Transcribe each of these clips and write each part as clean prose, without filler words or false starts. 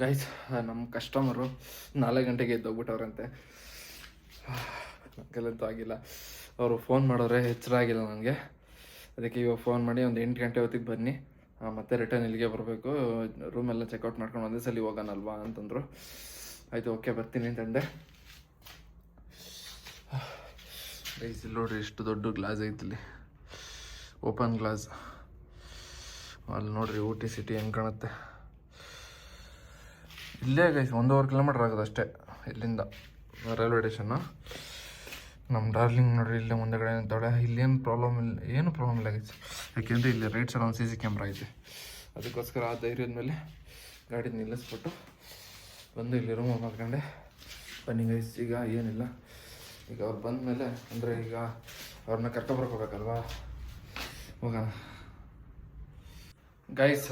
Guys, ನಮ್ಮ customer 4 ಗಂಟೆಗೆ ಎದ್ದೋಗ್ಬಿಟ್ಟವ್ರಂತೆ. ನನಗೆಲ್ಲಂತೂ ಆಗಿಲ್ಲ. ಅವರು ಫೋನ್ ಮಾಡೋರೆ, ಎಚ್ಚರ ಆಗಿಲ್ಲ ನನಗೆ. ಅದಕ್ಕೆ ಇವಾಗ ಫೋನ್ ಮಾಡಿ ಒಂದು 8 ಗಂಟೆ ಹೊತ್ತಿಗೆ ಬನ್ನಿ, ಮತ್ತೆ ರಿಟರ್ನ್ ಇಲ್ಲಿಗೆ ಬರಬೇಕು, ರೂಮೆಲ್ಲ ಚೆಕ್ಔಟ್ ಮಾಡ್ಕೊಂಡು ಒಂದೇ ಸಲ ಹೋಗೋಣಲ್ವಾ ಅಂತಂದರು. ಆಯಿತು, ಓಕೆ ಬರ್ತೀನಿ ಅಂತಂದೆ. ಗೈಸ್, ಇಲ್ಲಿ ನೋಡ್ರಿ ಎಷ್ಟು ದೊಡ್ಡ ಗ್ಲಾಸ್ ಐತಿಲ್ಲಿ, ಓಪನ್ ಗ್ಲಾಸ್. ಅಲ್ಲಿ ನೋಡ್ರಿ ಊಟಿ ಸಿಟಿ ಹೆಂಗೆ ಕಾಣುತ್ತೆ. ಇಲ್ಲೇ ಗೈಸ್ 1.5 ಕಿಲೋಮೀಟ್ರ್ ಆಗೋದು ಅಷ್ಟೇ ಇಲ್ಲಿಂದ ರೈಲ್ವೆ ಸ್ಟೇಷನ್ನು. ನಮ್ಮ ಡಾರ್ಲಿಂಗ್ ನೋಡ್ರಿ ಇಲ್ಲೇ ಮುಂದೆಗಡೆ ನಿಂತಾಳೆ. ಇಲ್ಲೇನು ಪ್ರಾಬ್ಲಮ್ ಇಲ್ಲ, ಏನು ಪ್ರಾಬ್ಲಮ್ ಇಲ್ಲ ಗೈಸ್. ಯಾಕೆಂದರೆ ಇಲ್ಲಿ ರೈಟ್ ಸೈಡ್ ಒಂದು CC ಕ್ಯಾಮ್ರಾ ಐತೆ. ಅದಕ್ಕೋಸ್ಕರ ಆ ಧೈರ್ಯದ ಮೇಲೆ ಗಾಡಿ ನಿಲ್ಲಿಸ್ಬಿಟ್ಟು ಬಂದು ಇಲ್ಲಿ ರೂಮ್ ಮಾಡ್ಕೊಂಡೆ. ಬನ್ನಿ ಗೈಸ್, ಈಗ ಏನಿಲ್ಲ, ಈಗ ಅವ್ರು ಬಂದ ಮೇಲೆ ಅಂದರೆ ಈಗ ಅವ್ರನ್ನ ಕರ್ಕೊಬರಕ್ಕೆ ಹೋಗ್ಬೇಕಲ್ವಾ, ಹೋಗೋಣ ಗೈಸ್.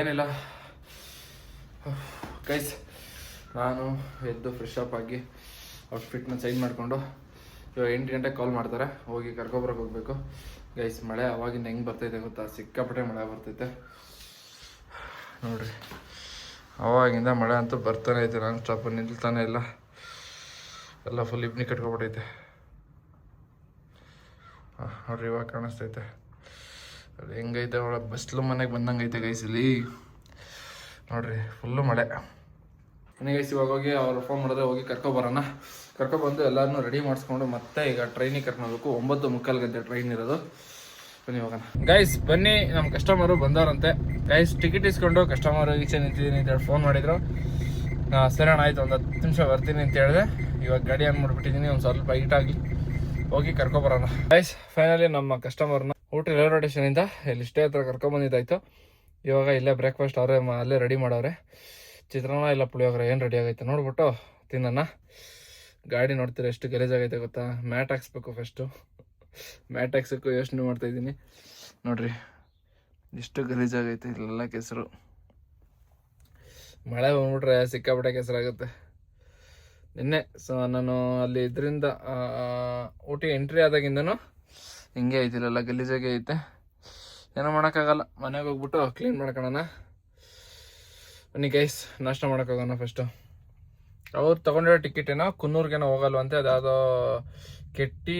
ಏನಿಲ್ಲ ಗೈಸ್, ನಾನು ಎದ್ದು ಫ್ರೆಶ್ ಅಪ್ ಆಗಿ ಔಟ್ಫಿಟ್ನ ಚೇಂಜ್ ಮಾಡಿಕೊಂಡು ಇವಾಗ 8 ಗಂಟೆಗೆ ಕಾಲ್ ಮಾಡ್ತಾರೆ, ಹೋಗಿ ಕರ್ಕೊಬರಕ್ಕೆ ಹೋಗಬೇಕು ಗೈಸ್. ಮಳೆ ಅವಾಗಿಂದ ಹೆಂಗೆ ಬರ್ತೈತೆ ಗೊತ್ತಾ, ಸಿಕ್ಕಾಪಟ್ಟೆ ಮಳೆ ಬರ್ತೈತೆ ನೋಡಿರಿ. ಅವಾಗಿಂದ ಮಳೆ ಅಂತೂ ಬರ್ತಾನೆ ಐತೆ, ನಾನು ಸ್ಟಾಪ್ ನಿಲ್ತಾನೆ ಇಲ್ಲ. ಎಲ್ಲ ಫುಲ್ ಇಬ್ನಿ ಕಟ್ಕೊಬಿಟ್ಟೈತೆ. ನೋಡ್ರಿ ಇವಾಗ ಕಾಣಿಸ್ತೈತೆ ಅದು ಹೆಂಗೈತೆ. ಒಳಗೆ ಬಸ್ಲು ಮನೆಗೆ ಬಂದಂಗೆ ಐತೆ ಗೈಸ್ ಇಲ್ಲಿ ನೋಡ್ರಿ, ಫುಲ್ಲು ಮಳೆ. ಗೈಸ್, ಇವಾಗ ಹೋಗಿ ಅವ್ರು ಫೋನ್ ಮಾಡಿದ್ರೆ ಹೋಗಿ ಕರ್ಕೊಬರೋಣ. ಕರ್ಕೊಬಂದು ಎಲ್ಲರನ್ನೂ ರೆಡಿ ಮಾಡಿಸ್ಕೊಂಡು ಮತ್ತೆ ಈಗ ಟ್ರೈನಿಗೆ ಕರ್ಕೊಳ್ಬೇಕು. 9:45 ಗಂಟೆ ಟ್ರೈನ್ ಇರೋದು. ಬನ್ನಿ ಹೋಗೋಣ ಗೈಸ್. ಬನ್ನಿ, ನಮ್ಮ ಕಸ್ಟಮರು ಬಂದವರಂತೆ ಗೈಸ್. ಟಿಕೆಟ್ ಇಸ್ಕೊಂಡು ಕಸ್ಟಮರ್ ಈಚೆ ನಿಂತಿದ್ದೀನಿ ಅಂತೇಳಿ ಫೋನ್ ಮಾಡಿದ್ರು. ಸರಿ ಅಣ್ಣ ಆಯಿತು, ಒಂದು 10 ನಿಮಿಷ ಬರ್ತೀನಿ ಅಂತ ಹೇಳಿದೆ. ಇವಾಗ ಗಾಡಿ ಆನ್ ಮಾಡಿಬಿಟ್ಟಿದ್ದೀನಿ, ಒಂದು ಸ್ವಲ್ಪ ಹೀಟಾಗಿ ಹೋಗಿ ಕರ್ಕೊಬರೋಣ ಗೈಸ್. ಫೈನಲಿ ನಮ್ಮ ಕಸ್ಟಮರ್ನ ಊಟಿ ರೈಲ್ವೆ ಸ್ಟೇಷನಿಂದ ಇಲ್ಲಿ ಸ್ಟೇ ಹತ್ರ ಕರ್ಕೊಂಬಂದಿದ್ದಾಯಿತು. ಇವಾಗ ಇಲ್ಲೇ ಬ್ರೇಕ್ಫಾಸ್ಟ್ ಅವರೇ ಅಲ್ಲೇ ರೆಡಿ ಮಾಡವ್ರೆ. ಚಿತ್ರಾನ್ನ ಇಲ್ಲ ಪುಳಿಯೋಗರೆ ಏನು ರೆಡಿ ಆಗೈತೆ ನೋಡ್ಬಿಟ್ಟು ತಿನ್ನೋಣ. ಗಾಡಿ ನೋಡ್ತೀರ ಎಷ್ಟು ಗಲೀಜಾಗೈತೆ ಗೊತ್ತಾ. ಮ್ಯಾಟ್ ಹಾಕ್ಸ್ಬೇಕು ಫಸ್ಟು. ಮ್ಯಾಟ್ ಹಾಕ್ಸೋಕ್ಕೂ ಯೋಚನೆ ಮಾಡ್ತಾಯಿದ್ದೀನಿ ನೋಡ್ರಿ, ಎಷ್ಟು ಗಲೀಜಾಗೈತೆ ಇಲ್ಲೆಲ್ಲ ಕೆಸರು. ಮಳೆ ಬಂದ್ಬಿಟ್ರೆ ಸಿಕ್ಕಾಪಟ್ಟೆ ಕೆಸರಾಗುತ್ತೆ. ನಿನ್ನೆ ನಾನು ಅಲ್ಲಿ ಇದರಿಂದ ಊಟಿ ಎಂಟ್ರಿ ಆದಾಗಿಂದನೂ ಹಿಂಗೆ ಐತಿಲ್ಲ, ಗಲೀಜಾಗೆ ಐತೆ. ಏನೋ ಮಾಡೋಕ್ಕಾಗಲ್ಲ, ಮನೆಗೆ ಹೋಗ್ಬಿಟ್ಟು ಕ್ಲೀನ್ ಮಾಡ್ಕೊಳ್ಳೋಣ. ಬನ್ನಿ ಗೈಸ್, ನಾಷ್ಟ ಮಾಡೋಕೆ ಹೋಗೋಣ ಫಸ್ಟು. ಅವ್ರು ತೊಗೊಂಡಿರೋ ಟಿಕೆಟ್ ಏನೋ ಕುನ್ನೂರ್ಗೇನೋ ಹೋಗಲ್ವಂತೆ, ಅದ್ಯಾವುದೋ ಕೆಟ್ಟಿ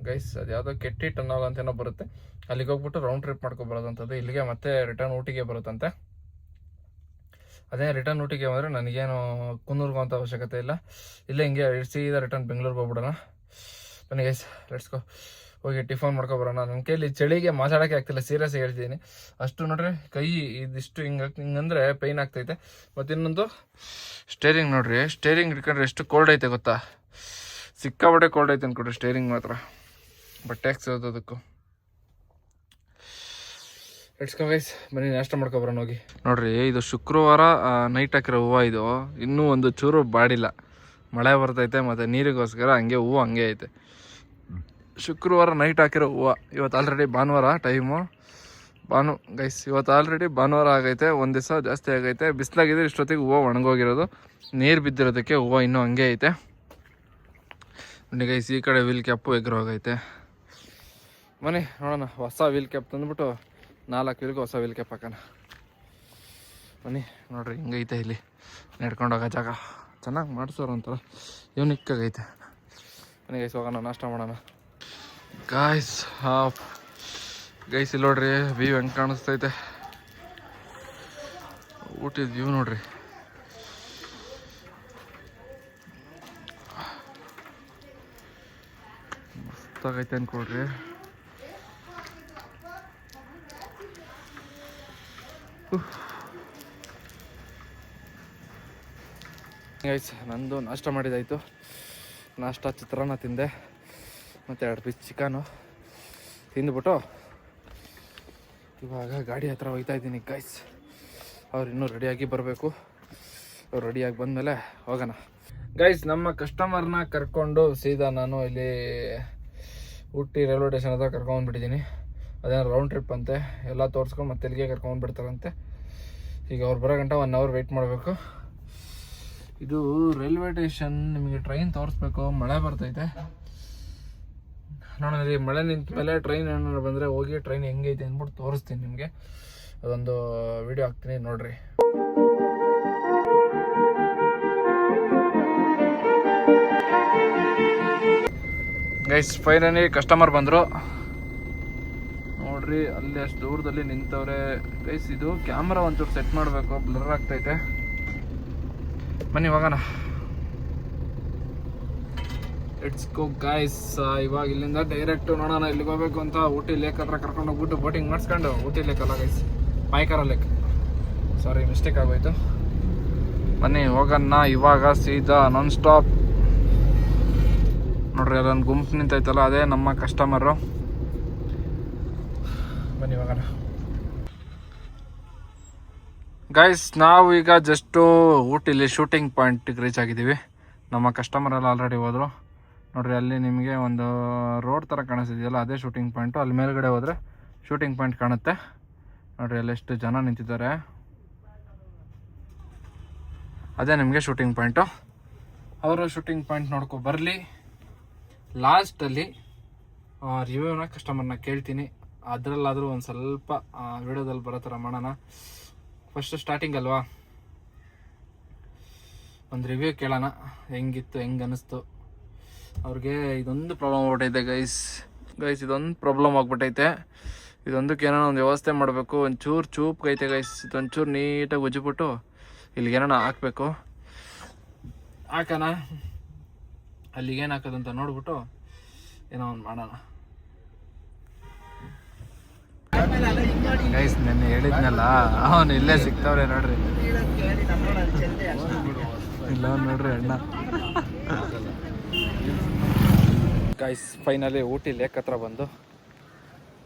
ಗೈಸ್, ಅದ್ಯಾವುದೋ ಕೆಟ್ಟಿ ಟನ್ನಲ್ ಅಂತೇನೋ ಬರುತ್ತೆ. ಅಲ್ಲಿಗೆ ಹೋಗ್ಬಿಟ್ಟು ರೌಂಡ್ ಟ್ರಿಪ್ ಮಾಡ್ಕೊಬರೋದಂಥದ್ದು. ಇಲ್ಲಿಗೆ ಮತ್ತೆ ರಿಟರ್ನ್ ಊಟಿಗೆ ಬರುತ್ತಂತೆ. ಅದೇ ರಿಟರ್ನ್ ಊಟಿಗೆ ಬಂದರೆ ನನಗೇನು ಕುನ್ನೂರ್ಗೆ ಅಂತ ಅವಶ್ಯಕತೆ ಇಲ್ಲ, ಇಲ್ಲೇ ಹಿಂಗೆ ಸೀದಾ ರಿಟರ್ನ್ ಬೆಂಗಳೂರಿಗೆ ಹೋಗ್ಬಿಡೋಣ. ಬನ್ನಿ ಗೈಸ್, ಲೆಟ್ಸ್ ಗೋ. ಹೋಗಿ ಟಿಫನ್ ಮಾಡ್ಕೊಬರೋಣ. ನನ್ನ ಕೈಲಿ ಚಳಿಗೆ ಮಾತಾಡೋಕ್ಕೆ ಆಗ್ತಿಲ್ಲ, ಸೀರಿಯಸ್ ಆಗಿ ಹೇಳ್ತಿದ್ದೀನಿ. ಅಷ್ಟು ನೋಡ್ರಿ ಕೈ ಇದಿಷ್ಟು ಹಿಂಗಂದ್ರೆ ಪೈನ್ ಆಗ್ತೈತೆ. ಮತ್ತು ಇನ್ನೊಂದು ಸ್ಟೇರಿಂಗ್ ನೋಡ್ರಿ, ಸ್ಟೇರಿಂಗ್ ಹಿಡ್ಕೊಂಡ್ರೆ ಎಷ್ಟು ಕೋಲ್ಡ್ ಐತೆ ಗೊತ್ತಾ, ಸಿಕ್ಕಾಪಟ್ಟೆ ಕೋಲ್ಡ್ ಐತೆ ಅನ್ಕೊಡ್ರಿ ಸ್ಟೇರಿಂಗ್ ಮಾತ್ರ. ಬಟ್ಟೆ ಹಾಕ್ಸೋದು ಅದಕ್ಕೂ. ಲೆಟ್ಸ್ ಗೋ ಗೈಸ್, ಬನ್ನಿ ನಾಷ್ಟ ಮಾಡ್ಕೊಬರೋಣ ಹೋಗಿ. ನೋಡ್ರಿ, ಇದು ಶುಕ್ರವಾರ ನೈಟ್ ಹಾಕಿರೋ ಹೂವು. ಇದು ಇನ್ನೂ ಒಂದು ಚೂರು ಬಾಡಿಲ್ಲ, ಮಳೆ ಬರ್ತೈತೆ ಮತ್ತು ನೀರಿಗೋಸ್ಕರ ಹಂಗೆ ಹೂವು ಹಂಗೆ ಐತೆ. ಶುಕ್ರವಾರ ನೈಟ್ ಹಾಕಿರೋ ಹೂವು. ಇವತ್ತು ಆಲ್ರೆಡಿ ಭಾನುವಾರ, ಟೈಮು ಗೈಸ್. ಇವತ್ತು ಆಲ್ರೆಡಿ ಭಾನುವಾರ ಆಗೈತೆ, ಒಂದು ದಿವಸ ಜಾಸ್ತಿ ಆಗೈತೆ. ಬಿಸಿಲಾಗಿದ್ರೆ ಇಷ್ಟೊತ್ತಿಗೆ ಹೂವು ಒಣಗೋಗಿರೋದು, ನೀರು ಬಿದ್ದಿರೋದಕ್ಕೆ ಹೂವು ಇನ್ನೂ ಹಂಗೆ ಐತೆ. ಬನ್ನಿ ಗೈಸ್, ಈ ಕಡೆ ವೀಲ್ ಕ್ಯಾಪು ಎಗ್ರೋಗೈತೆ. ಬನ್ನಿ ನೋಡೋಣ, ಹೊಸ ವೀಲ್ ಕ್ಯಾಪ್ ತಂದುಬಿಟ್ಟು 4 ವೀಲ್ಗೆ ಹೊಸ ವೀಲ್ ಕ್ಯಾಪ್ ಹಾಕೋಣ. ಬನ್ನಿ ನೋಡ್ರಿ, ಹಿಂಗೈತೆ ಇಲ್ಲಿ ನಡ್ಕೊಂಡೋಗೋ ಜಾಗ. ಚೆನ್ನಾಗಿ ಮಾಡಿಸೋರು ಒಂಥರ ಯೂನಿಕ್ಕಾಗೈತೆ. ಬನ್ನಿ ಗೈಸ್, ಹೋಗೋಣ ನಾಷ್ಟ ಮಾಡೋಣ ಗಾಯ್ಸ್. ಗೈಸ್ ಇಲ್ಲಿ ನೋಡ್ರಿ, ವ್ಯೂ ಹೆಂಗೆ ಕಾಣಿಸ್ತೈತೆ. ಊಟಿದ ವ್ಯೂ ನೋಡ್ರಿ, ಮಸ್ತಾಗೈತೆ ಅನ್ಕೊಳ್ರಿ. ಗೈಸ್, ನಂದು ನಾಷ್ಟ ಮಾಡಿದಾಯಿತು. ನಾಷ್ಟ ಚಿತ್ರಾನ್ನ ತಿಂದೆ, ಮತ್ತು 2 ಪೀಸ್ ಚಿಕನು ತಿಂದುಬಿಟ್ಟು ಇವಾಗ ಗಾಡಿ ಹತ್ರ ಹೋಗ್ತಾ ಇದ್ದೀನಿ ಗೈಸ್. ಅವ್ರು ಇನ್ನೂ ರೆಡಿಯಾಗಿ ಬರಬೇಕು. ಅವ್ರು ರೆಡಿಯಾಗಿ ಬಂದಮೇಲೆ ಹೋಗೋಣ ಗೈಸ್. ನಮ್ಮ ಕಸ್ಟಮರ್ನ ಕರ್ಕೊಂಡು ಸೀದಾ ನಾನು ಇಲ್ಲಿ ಊಟಿ ರೈಲ್ವೆ ಸ್ಟೇಷನ್ ಹತ್ರ ಕರ್ಕೊಂಡ್ಬಿಟ್ಟಿದ್ದೀನಿ. ಅದೇನೋ ರೌಂಡ್ ಟ್ರಿಪ್ ಅಂತೆ, ಎಲ್ಲ ತೋರಿಸ್ಕೊಂಡು ಮತ್ತೆ ಇಲ್ಲಿಗೆ ಕರ್ಕೊಂಡ್ಬಿಡ್ತಾರಂತೆ. ಈಗ ಅವ್ರು ಬರೋ ಗಂಟ 1 ಅವರ್ ವೆಯ್ಟ್ ಮಾಡಬೇಕು. ಇದು ರೈಲ್ವೆ ಸ್ಟೇಷನ್. ನಿಮಗೆ ಟ್ರೈನ್ ತೋರಿಸ್ಬೇಕು, ಮಳೆ ಬರ್ತೈತೆ ನೋಡೋಣ. ಮಳೆ ನಿಂತ ಮೇಲೆ ಟ್ರೈನ್ ಏನಾದ್ರು ಬಂದರೆ ಹೋಗಿ ಟ್ರೈನ್ ಹೆಂಗೈತೆ ಅಂದ್ಬಿಟ್ಟು ತೋರಿಸ್ತೀನಿ ನಿಮಗೆ. ಅದೊಂದು ವಿಡಿಯೋ ಹಾಕ್ತೀನಿ ನೋಡ್ರಿ. ಗೈಸ್ ಫೈನಲಿ ಕಸ್ಟಮರ್ ಬಂದರು ನೋಡ್ರಿ, ಅಲ್ಲಿ ಅಷ್ಟು ದೂರದಲ್ಲಿ ನಿಂತವ್ರೆ ಗೈಸ್. ಇದು ಕ್ಯಾಮ್ರಾ ಒಂಚೂರು ಸೆಟ್ ಮಾಡಬೇಕು, ಬ್ಲರ್ ಆಗ್ತೈತೆ. ಬನ್ನಿ ಹೋಗೋಣ, ಲೆಟ್ಸ್ ಗೋ ಗೈಸ್. ಇವಾಗ ಇಲ್ಲಿಂದ ಡೈರೆಕ್ಟ್ ನೋಡೋಣ ಇಲ್ಲಿಗೆ ಹೋಗ್ಬೇಕು ಅಂತ. ಊಟಿ ಲೇಕ್ ಹತ್ರ ಕರ್ಕೊಂಡು ಹೋಗ್ಬಿಟ್ಟು ಬೋಟಿಂಗ್ ಮಾಡಿಸ್ಕೊಂಡು, ಊಟಿ ಲೇಕ್ ಅಲ್ಲ ಗೈಸ್, ಪಾಯ್ಕರ ಲೇಕ್, ಸಾರಿ ಮಿಸ್ಟೇಕ್ ಆಗೋಯ್ತು. ಬನ್ನಿ ಹೋಗೋಣ ಇವಾಗ ಸೀದಾ ನಾನ್ ಸ್ಟಾಪ್. ನೋಡ್ರಿ ಅಲ್ಲೊಂದು ಗುಂಪು ನಿಂತೈತಲ್ಲ, ಅದೇ ನಮ್ಮ ಕಸ್ಟಮರು. ಬನ್ನಿ ಹೋಗೋಣ ಗೈಸ್. ನಾವು ಈಗ ಜಸ್ಟು ಊಟಿಲಿ ಶೂಟಿಂಗ್ ಪಾಯಿಂಟಿಗೆ ರೀಚ್ ಆಗಿದ್ದೀವಿ. ನಮ್ಮ ಕಸ್ಟಮರ್ ಎಲ್ಲ ಆಲ್ರೆಡಿ ಹೋದರು. ನೋಡ್ರಿ ಅಲ್ಲಿ ನಿಮಗೆ ಒಂದು ರೋಡ್ ಥರ ಕಾಣಿಸ್ತಿದೆಯಲ್ಲ, ಅದೇ ಶೂಟಿಂಗ್ ಪಾಯಿಂಟು. ಅಲ್ಲಿ ಮೇಲ್ಗಡೆ ಹೋದರೆ ಶೂಟಿಂಗ್ ಪಾಯಿಂಟ್ ಕಾಣುತ್ತೆ. ನೋಡ್ರಿ ಅಲ್ಲಿ ಎಷ್ಟು ಜನ ನಿಂತಿದ್ದಾರೆ, ಅದೇ ನಿಮಗೆ ಶೂಟಿಂಗ್ ಪಾಯಿಂಟು. ಅವರು ಶೂಟಿಂಗ್ ಪಾಯಿಂಟ್ ನೋಡ್ಕೊ ಬರಲಿ. ಲಾಸ್ಟಲ್ಲಿ ರಿವ್ಯೂನ ಕಸ್ಟಮರ್ನ ಕೇಳ್ತೀನಿ. ಅದರಲ್ಲಾದರೂ ಒಂದು ಸ್ವಲ್ಪ ವಿಡಿಯೋದಲ್ಲಿ ಬರೋ ಥರ ಮಾಡೋಣ. ಫಸ್ಟ್ ಸ್ಟಾರ್ಟಿಂಗ್ ಅಲ್ವಾ, ಒಂದು ರಿವ್ಯೂ ಕೇಳೋಣ, ಹೆಂಗಿತ್ತು, ಹೆಂಗೆ ಅನ್ನಿಸ್ತು ಅವ್ರಿಗೆ. ಇದೊಂದು ಪ್ರಾಬ್ಲಮ್ ಆಗ್ಬಿಟ್ಟೈತೆ ಗೈಸ್, ಇದೊಂದು ಪ್ರಾಬ್ಲಮ್ ಆಗ್ಬಿಟ್ಟೈತೆ. ಇದೊಂದಕ್ಕೆ ಏನೋ ಒಂದು ವ್ಯವಸ್ಥೆ ಮಾಡಬೇಕು. ಒಂಚೂರು ಚೂಪ್ಗೈತೆ ಗೈಸ್, ಇದೊಂಚೂರು ನೀಟಾಗಿ ಉಜ್ಜಿಬಿಟ್ಟು ಇಲ್ಲಿಗೇನೋ ಹಾಕಬೇಕು. ಹಾಕೋಣ, ಅಲ್ಲಿಗೇನು ಹಾಕೋದಂತ ನೋಡ್ಬಿಟ್ಟು ಏನೋ ಒಂದು ಮಾಡೋಣ ಗೈಸ್. ನೆನ್ನೆ ಹೇಳಿದ್ನಲ್ಲ, ಅವನು ಇಲ್ಲೇ ಸಿಗ್ತಾವ್ರೆ ನೋಡ್ರಿ. ಇಲ್ಲ ನೋಡ್ರಿ ಅಣ್ಣ. ಗೈಸ್ ಫೈನಲಿ ಊಟಿ ಲೇಕ್ ಹತ್ರ ಬಂದು,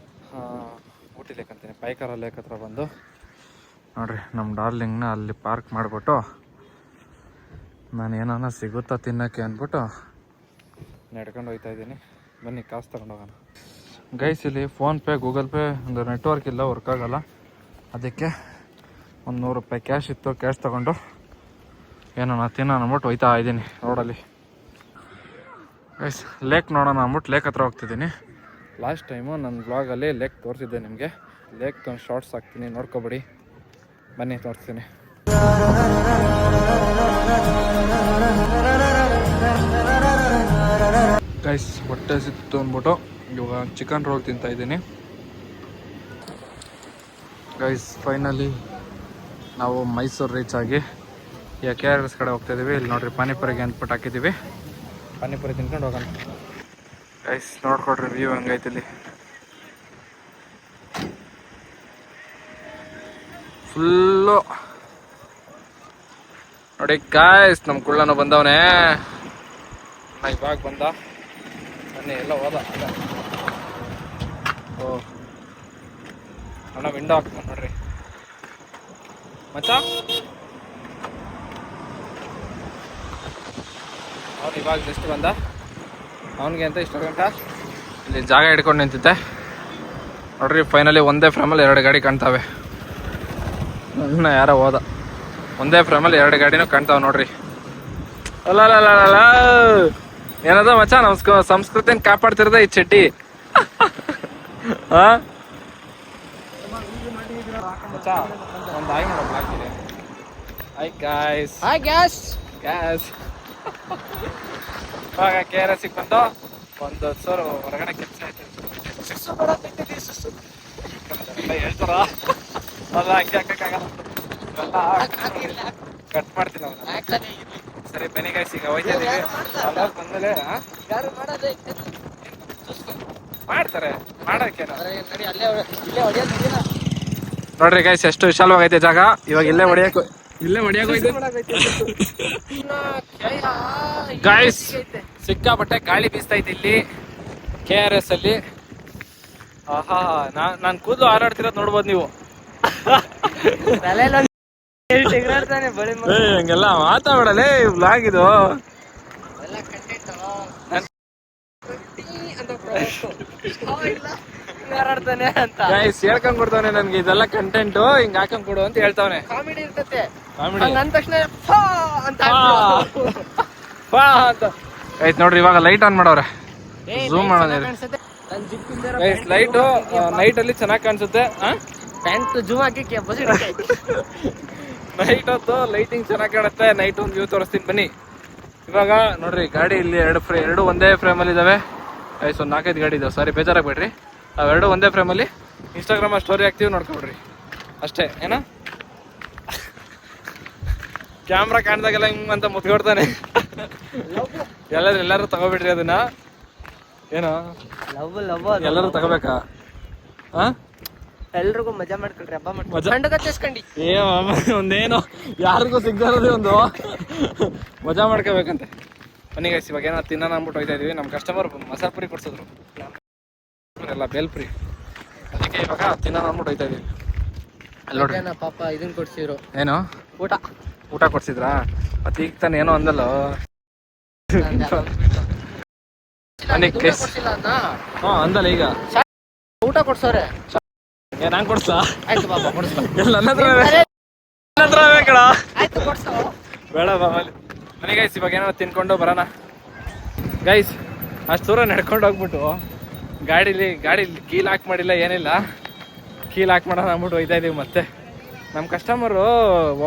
ಊಟಿ ಲೇಕ್ ಅಂತೀನಿ, ಪಾಯ್ಕರ ಲೇಕ್ ಹತ್ರ ಬಂದು ನೋಡ್ರಿ ನಮ್ಮ ಡಾರ್ಲಿಂಗ್ನ ಅಲ್ಲಿ ಪಾರ್ಕ್ ಮಾಡಿಬಿಟ್ಟು ನಾನು ಏನಾನ ಸಿಗುತ್ತಾ ತಿನ್ನೋಕ್ಕೆ ಅಂದ್ಬಿಟ್ಟು ನಡ್ಕೊಂಡು ಹೋಗ್ತಾ ಇದ್ದೀನಿ. ಬನ್ನಿ ಕಾಸು ತಗೊಂಡು ಹೋಗೋಣ ಗೈಸ್. ಇಲ್ಲಿ ಫೋನ್ಪೇ, ಗೂಗಲ್ ಪೇ ಒಂದು ನೆಟ್ವರ್ಕ್ ಇಲ್ಲ, ವರ್ಕ್ ಆಗೋಲ್ಲ. ಅದಕ್ಕೆ ಒಂದು 100 ರೂಪಾಯಿ ಕ್ಯಾಶ್ ಇತ್ತು, ಕ್ಯಾಶ್ ತೊಗೊಂಡು ಏನೋ ತಿನ್ನೋಣ ಅಂದ್ಬಿಟ್ಟು ಹೋಯ್ತಾ ಇದ್ದೀನಿ ರೋಡಲ್ಲಿ ಗೈಸ್. ಲೇಕ್ ನೋಡೋಣ ಅಂದ್ಬಿಟ್ಟು ಲೇಕ್ ಹತ್ರ ಹೋಗ್ತಿದ್ದೀನಿ. ಲಾಸ್ಟ್ ಟೈಮು ನನ್ನ ಬ್ಲಾಗಲ್ಲಿ ಲೇಕ್ ತೋರಿಸಿದ್ದೆ ನಿಮಗೆ. ಲೇಕ್ ಒಂದು ಶಾರ್ಟ್ಸ್ ಹಾಕ್ತೀನಿ, ನೋಡ್ಕೊಬೇಡಿ. ಬನ್ನಿ ತೋರಿಸ್ತೀನಿ. ಗೈಸ್ ಹೊಟ್ಟೆ ಸಿಕ್ತು ಅಂದ್ಬಿಟ್ಟು ಇವಾಗ ಚಿಕನ್ ರೋಲ್ ತಿಂತಾ ಇದ್ದೀನಿ ಗೈಸ್. ಫೈನಲಿ ನಾವು ಮೈಸೂರು ರೀಚ್ ಆಗಿ ಈಗ KRS ಕಡೆ ಹೋಗ್ತಾ ಇದ್ದೀವಿ. ಇಲ್ಲಿ ನೋಡ್ರಿ ಪಾನಿಪುರಿಗೆ ಅಂದ್ಬಿಟ್ಟು ಹಾಕಿದ್ದೀವಿ. ಪಾನಿಪುರಿ ತಿನ್ಕೊಂಡು ಹೋಗೋಣ ಗೈಸ್. ನೋಡ್ಕೊಡ್ರಿ ವ್ಯೂ ಹಂಗೈತಿ ಇಲ್ಲಿ, ಫುಲ್ಲು ನೋಡಿ ಗಾಯ್ಸ್. ನಮ್ಮ ಕುಳ್ಳನು ಬಂದವನೇ, ಇವಾಗ ಬಂದ. ಬನ್ನಿ ಎಲ್ಲ ಹೋದ. ಓ ಅಣ್ಣ ವಿಂಡೋ ಹಾಕ್ತಾನೆ ನೋಡ್ರಿ ಮಚ್ಚ. ಅವನು ಇವಾಗ ಜಸ್ಟ್ ಬಂದ. ಅವನಿಗೆ ಅಂತ ಇಷ್ಟು ಗಂಟ ಇಲ್ಲಿ ಜಾಗ ಹಿಡ್ಕೊಂಡು ನಿಂತಿದ್ದೆ ನೋಡ್ರಿ. ಫೈನಲಿ ಒಂದೇ ಫ್ರೇಮಲ್ಲಿ 2 ಗಾಡಿ ಕಾಣ್ತಾವೆ. ನನ್ನ ಯಾರೋ ಹೋದ. ಒಂದೇ ಫ್ರೇಮಲ್ಲಿ 2 ಗಾಡಿನೂ ಕಾಣ್ತಾವೆ ನೋಡ್ರಿ. ಅಲ್ಲ ಏನದ ಮಚ್ಚ, ನಮ್ಮ ಸಂಸ್ಕೃತಿನ ಕಾಪಾಡ್ತಿರದ ಈ ಚಡ್ಡಿ. ಮಚ್ಚ ಒಂದು ಆಯ್ ಮಾಡೋದು ಹಾಕ್ತೀನಿ. Hi guys. Hi gas gas. ಇವಾಗ KRS ಬಂದು ಒಂದು ಸೋರು ಹೊರಗಡೆ ಕೆಲಸ ಆಯ್ತು. ಹೇಳ್ತಾರ ಅಲ್ಲ, ಹಂಗೆ ಹಾಕಕ್ಕಾಗಲ್ಲ, ಕಟ್ ಮಾಡ್ತೀನಿ ಅವನ್ನ. ಸರಿ ಬನ್ನಿ ಗೈಸ್, ಈಗ ಹೋಯ್ತಾ ಇದೀವಿ. ಅಲ್ಲ ಬಂದ್ಮೇಲೆ ಮಾಡ್ತಾರೆ, ಮಾಡೋಕೆ ನೋಡ್ರಿ ಗೈಸ್ ಎಷ್ಟು ವಿಶಾಲವಾಗೈತೆ ಜಾಗ. ಇವಾಗ ಇಲ್ಲೇ ಹೊಡಿಯಕ್ಕೆ ಗೈಸ್. ಸಿಕ್ಕಾಪಟ್ಟೆ ಗಾಳಿ ಬೀಸ್ತೈತೆ ಇಲ್ಲಿ KRS ಅಲ್ಲಿ. ಆಹಾ, ನಾನು ಕೂದಲು ಹಾರಾಡ್ತಿರೋದು ನೋಡ್ಬೋದು ನೀವು. ಹಂಗೆಲ್ಲ ಮಾತಾಡಲೇ, ವ್ಲಾಗ್ ಇದು. ಗೈಸ್ ಹೇಳ್ಕೊಂಡ್ ಕೊಡ್ತಾವನೆ ನನ್ಗೆ, ಇದೆಲ್ಲ ಕಂಟೆಂಟ್ ಹಿಂಗ್ ಹಾಕೊಂಡ್ ಕೊಡು ಅಂತ ಹೇಳ್ತಾವನೆ. ಕಾಮಿಡಿ ಇರ್ತತೆ, ಅಂದ ತಕ್ಷಣ ಆಯ್ತು ನೋಡ್ರಿ. ಇವಾಗ ಲೈಟ್ ಆನ್ ಮಾಡವ್ರೆ, ಝೂಮ್ ಮಾಡೋಣ. ಲೈಟು ನೈಟ್ ಅಲ್ಲಿ ಚೆನ್ನಾಗಿ ಕಾಣಿಸುತ್ತೆ. ಪ್ಯಾಂಟ್ ಜೂಮ್ ಹಾಕಿ ನೈಟ್ ಹೊತ್ತು ಲೈಟಿಂಗ್ ಚೆನ್ನಾಗಿ ಕಾಣುತ್ತೆ. ನೈಟ್ ಒಂದು ವ್ಯೂ ತೋರಿಸ್ತೀನಿ ಬನ್ನಿ. ಇವಾಗ ನೋಡ್ರಿ ಗಾಡಿ ಇಲ್ಲಿ 2 ಒಂದೇ ಫ್ರೇಮಲ್ಲಿ ಇದಾವೆ. ಗೈಸ್ ಒಂದು 4-5 ಗಾಡಿ ಇದಾವೆ. ಸಾರಿ ಬೇಜಾರಾಗಬೇಡ್ರಿ, ಅವೆರಡು ಒಂದೇ ಫ್ರೇಮಲ್ಲಿ ಇನ್ಸ್ಟಾಗ್ರಾಮಲ್ಲಿ ಸ್ಟೋರಿ ಹಾಕ್ತೀವಿ, ನೋಡ್ಕೊಬಿಡ್ರಿ ಅಷ್ಟೇ. ಏನೋ ಕ್ಯಾಮ್ರಾ ಕಾಣ್ದಾಗೆಲ್ಲ ಹಿಂಗೆ ಅಂತ ಮುತ್ಕೊಡ್ತಾನೆ. ಎಲ್ಲರೂ ತಗೋಬಿಡ್ರಿ ಅದನ್ನ. ಏನೋ ಎಲ್ಲರೂ ತಗೋಬೇಕಾ? ಎಲ್ರಿಗೂ ಮಜಾ ಮಾಡ್ಕೊಳ್ರಿ, ಹಬ್ಬ ಮಾಡ್ಕೊಂಡು ಒಂದೇನೋ ಯಾರಿಗೂ ಸಿಗ್ದಾರದೇ ಒಂದು ಮಜಾ ಮಾಡ್ಕೋಬೇಕಂತೆ. ಬನ್ನಿ ಗೈಸ್, ಇವಾಗ ಏನೋ ತಿನ್ನೋಣ ಅಂದ್ಬಿಟ್ಟು ಹೋಗ್ತಾ ಇದೀವಿ. ನಮ್ಮ ಕಸ್ಟಮರ್ ಮಸಾಲೆ ಪುರಿ ಕೊಡ್ಸಿದ್ರು, ಎಲ್ಲ ಬೇಲ್ಪುರಿ, ಅದಕ್ಕೆ ಇವಾಗ ತಿನ್ನೋಣ ಅಂದ್ಬಿಟ್ಟು ಹೋಗ್ತಾ ಇದೀವಿ. ಅಲ್ಲಿ ನೋಡ್ರಿ ಪಾಪ ಇದನ್ನ ಕೊಡ್ಸಿದ್ರು, ಏನು ಊಟ ಕೊಡ್ಸಿದ್ರಾ? ಮತ್ತೆ ಈಗ ತಾನೆ ಏನೋ ಅಂದಲ್ಲ. ಅಂದಲ್ಲ ಈಗ ಊಟ ಕೊಡ್ಸೋರೆ. ನಂಗೆ ಕೊಡ್ಸಾ? ಆಯ್ತು ಪಾಪ ಕೊಡ್ಸೋ. ನನ್ನ ಹತ್ರ ಬೇಕಡ? ಆಯ್ತು ಕೊಡ್ಸೋ. ಬೇಡ ಬಾಮಲ್ಲಿ. ಮನೆ ಗೈಸ್ ಇವಾಗ ಏನೋ ತಿನ್ಕೊಂಡು ಬರೋಣ ಗೈಸ್. ಅಷ್ಟು ದೂರ ನಡ್ಕೊಂಡು ಹೋಗ್ಬಿಟ್ಟು ಗಾಡೀಲಿ ಕೀಲ್ ಹಾಕಿ ಮಾಡಿಲ್ಲ, ಏನಿಲ್ಲ, ಕೀಲ್ ಹಾಕಿ ಮಾಡೋಣ ಅಂದ್ಬಿಟ್ಟು ಹೋಗ್ತಾ ಇದೀವಿ. ಮತ್ತೆ ನಮ್ಮ ಕಸ್ಟಮರು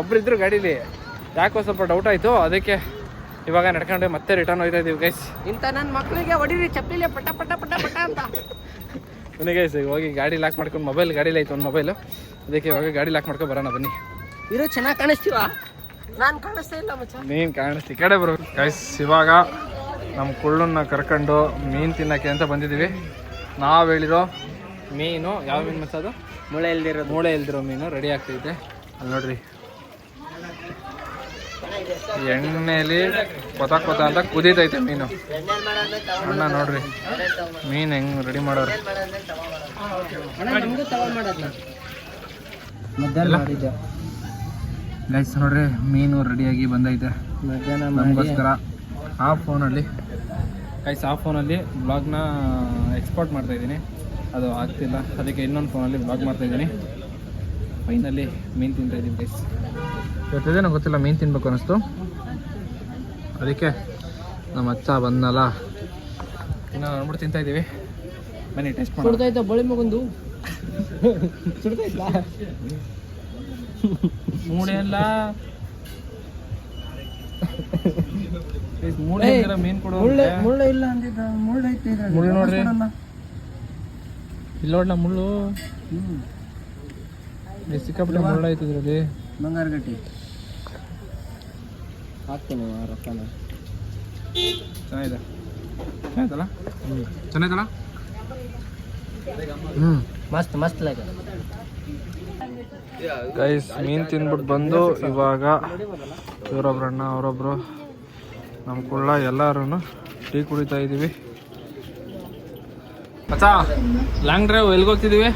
ಒಬ್ರಿದ್ರು ಗಾಡೀಲಿ, ಯಾಕೋ ಸ್ವಲ್ಪ ಡೌಟ್ ಆಯಿತು, ಅದಕ್ಕೆ ಇವಾಗ ನಡ್ಕೊಂಡು ಮತ್ತೆ ರಿಟರ್ನ್ ಹೋಗ್ತಾ ಇದೀವಿ ಗೈಸ್. ಇಂಥ ನನ್ನ ಮಕ್ಕಳಿಗೆ ಹೊಡೀರಿ ಚಪ್ಪಲಿಲೆ ಪಟ ಪಟ ಪಟ ಪಟ ಅಂತ. ಬನ್ನಿ ಗೈಸ್, ಹೋಗಿ ಗಾಡಿ ಲಾಕ್ ಮಾಡ್ಕೊಂಡು, ಮೊಬೈಲ್ ಗಾಡೀಲಿ ಆಯ್ತು ಒಂದು ಮೊಬೈಲು, ಅದಕ್ಕೆ ಇವಾಗ ಗಾಡಿ ಲಾಕ್ ಮಾಡ್ಕೊಂಡು ಬರೋಣ ಬನ್ನಿ. ಇರೋ ಚೆನ್ನಾಗಿ ಕಾಣಿಸ್ತೀವ? ನಾನು ಕಾಣಿಸ್ತಾ ಇಲ್ಲ ಮಚ್ಚ. ನೀನು ಕಾಣಿಸ್ತಿ ಕಡೆ ಬರೋ ಗೈಸ್. ಇವಾಗ ನಮ್ಮ ಕುಳ್ಳನ್ನ ಕರ್ಕೊಂಡು ಮೀನು ತಿನ್ನೋಕ್ಕೆ ಅಂತ ಬಂದಿದ್ದೀವಿ. ನಾವು ಹೇಳಿರೋ ಮೀನು ಯಾವ ಮೀನು ಮಚ್ಚ? ಅದು ಮೂಳೆ ಇಲ್ದಿರೋ ಮೀನು ರೆಡಿ ಆಗ್ತೈತೆ. ಅಲ್ಲಿ ನೋಡ್ರಿ ಎಣ್ಣೆಲಿ ಕೊತ ಅಂತ ಕುದೀತೈತೆ ಮೀನು. ಅಣ್ಣ ನೋಡ್ರಿ ಮೀನು ಹೆಂಗೆ ರೆಡಿ ಮಾಡೋರು. ಗೈಸ್ ನೋಡ್ರಿ ಮೀನು ರೆಡಿಯಾಗಿ ಬಂದೈತೆ ನಮಗೋಸ್ಕರ. ಆ ಫೋನಲ್ಲಿ ಬ್ಲಾಗ್ನ ಎಕ್ಸ್ಪೋರ್ಟ್ ಮಾಡ್ತಾಯಿದ್ದೀನಿ, ಅದು ಆಗ್ತಿಲ್ಲ, ಅದಕ್ಕೆ ಇನ್ನೊಂದು ಫೋನಲ್ಲಿ ಬ್ಲಾಗ್ ಮಾಡ್ತಾಯಿದ್ದೀನಿ. ಫೈನಲ್ಲಿ ಮೀನು ತಿಂತಾಯಿದ್ದೀನಿ ಗೈಸ್. ಇವತ್ತಿದೆ ನಂಗೆ ಗೊತ್ತಿಲ್ಲ, ಮೀನು ತಿನ್ಬೇಕು ಅನ್ನಿಸ್ತು, ಅದಕ್ಕೆ ನಮ್ಮ ಅಚ್ಚ ಬಂದಲ್ಲ ಇನ್ನು ನೋಡ್ಬಿಟ್ಟು ತಿಂತಾಯಿದ್ದೀವಿ. ಬನ್ನಿ ಟೇಸ್ಟ್ ಮಾಡಿ. ಸುಡ್ತಾಯ್ತಾ ಬಳಿ ಮಗೊಂದು? ಸುಡ್ತಾಯ್ತಾ? ಮೂಳೆ ಎಲ್ಲ ಮೂಳೆ ಮೀನು ಕೊಡು. ಮುಳ್ಳು ಇಲ್ಲ ಅಂದಿದ್ದ, ಮುಳ್ಳು ಐತಿ. ಮುಳ್ಳು ನೋಡ್ರಿ, ಇಲ್ಲಿ ನೋಡ್ಲ ಮುಳ್ಳು, ಸಿಕ್ಕಾಪಟ್ಟೆ ಮುಳ್ಳು ಐತಿ ಇದರಲ್ಲಿ. ಬಂಗಾರ ಗಟ್ಟಿ ಹಾಕ್ತೀನಿ ರೊಕ್ಕನ. ಚೆನ್ನಾಯ್ತಲ್ಲ? ಮಸ್ತ್ ಲೈಕ್ ಗೈಸ್. ಮೀನು ತಿಂದ್ಬಿಟ್ಟು ಬಂದು ಇವಾಗ ಇವರೊಬ್ರು ಅಣ್ಣ ಅವರೊಬ್ರು ನಮ್ಮ ಕುಳ್ಳ ಎಲ್ಲರೂ ಟೀ ಕುಡಿತಾ ಇದ್ದೀವಿ. ಮಚ್ಚ ಲಾಂಗ್ ಡ್ರೈವ್ ಎಲ್ಲಿಗೋಗ್ತಿದ್ದೀವಿ?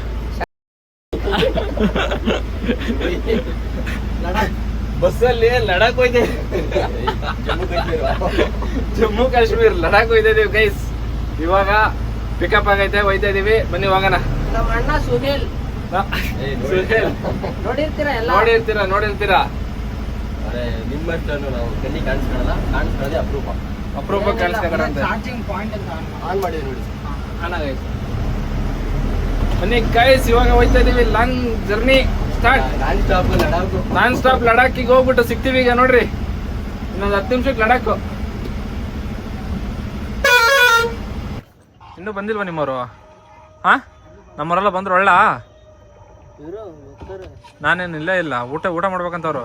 ಬಸ್ಸಲ್ಲಿ ಲಡಾಖ್ ಹೋಯ್ತಾ ಜಮ್ಮು ಕಾಶ್ಮೀರ್ ಲಡಾಖ್ ಹೋಯ್ತಾ ಇದೀವಿ ಗೈಸ್. ಇವಾಗ ಪಿಕಪ್ ಆಗೈತೆ, ಹೋಯ್ತಾ ಇದೀವಿ. ಬನ್ನಿ ಹೋಗೋಣ. ನಮ್ಮ ಅಣ್ಣ ಸುಹೇಲ್ ನೋಡಿರ್ತೀರಾ. ನಿಮ್ಮಷ್ಟನ್ನು ನಾವು ಕಣ್ಣಿ ಕಾಣಿಸ್ಕೊಳ್ಳೋದೇ ಅಪರೂಪ ಕಾಣಿಸ್ಕೊಂಡ್ರಂತೆ. ಚಾರ್ಜಿಂಗ್ ಪಾಯಿಂಟ್ ಅಂತ ಆನ್ ಮಾಡಿದೆ ನೋಡಿ. ಬನ್ನಿ ಗೈಸ್, ಇವಾಗ ಹೋಯ್ತಾ ಇದೀವಿ. Long journey start. Non stop ಲಡಾಖಿಗೆ ಹೋಗ್ಬಿಟ್ಟು ಸಿಗ್ತೀವಿ ಈಗ. ನೋಡ್ರಿ ಇನ್ನೊಂದು 10 ನಿಮಿಷಕ್ಕೆ ಲಡಾಖ್. ಇನ್ನೂ ಬಂದಿಲ್ವಾ ನಿಮ್ಮವರು? ಹಾ, ನಮ್ಮವರೆಲ್ಲ ಬಂದ್ರು. ಒಳ್ಳ ನಾನೇನು ಇಲ್ಲ ಊಟ ಮಾಡ್ಬೇಕಂತವ್ರು.